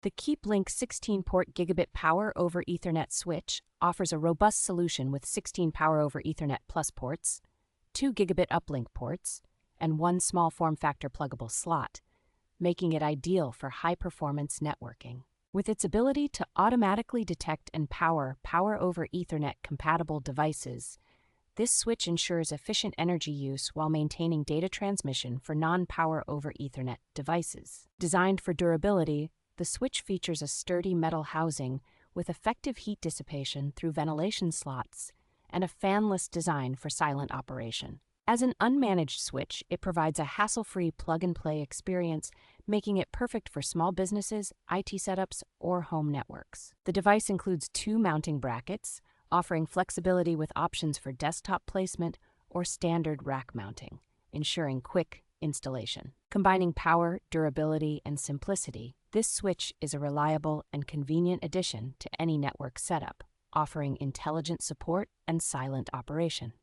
The keepLiNK 16-port gigabit Power over Ethernet switch offers a robust solution with 16 Power over Ethernet Plus ports, 2 gigabit uplink ports, and 1 small form factor pluggable slot, making it ideal for high-performance networking. With its ability to automatically detect and power over Ethernet compatible devices, this switch ensures efficient energy use while maintaining data transmission for non-Power over Ethernet devices. Designed for durability, the switch features a sturdy metal housing with effective heat dissipation through ventilation slots and a fanless design for silent operation. As an unmanaged switch, it provides a hassle-free plug-and-play experience, making it perfect for small businesses, IT setups, or home networks. The device includes 2 mounting brackets, offering flexibility with options for desktop placement or standard rack mounting, ensuring quick installation. Combining power, durability, and simplicity, this switch is a reliable and convenient addition to any network setup, offering intelligent support and silent operation.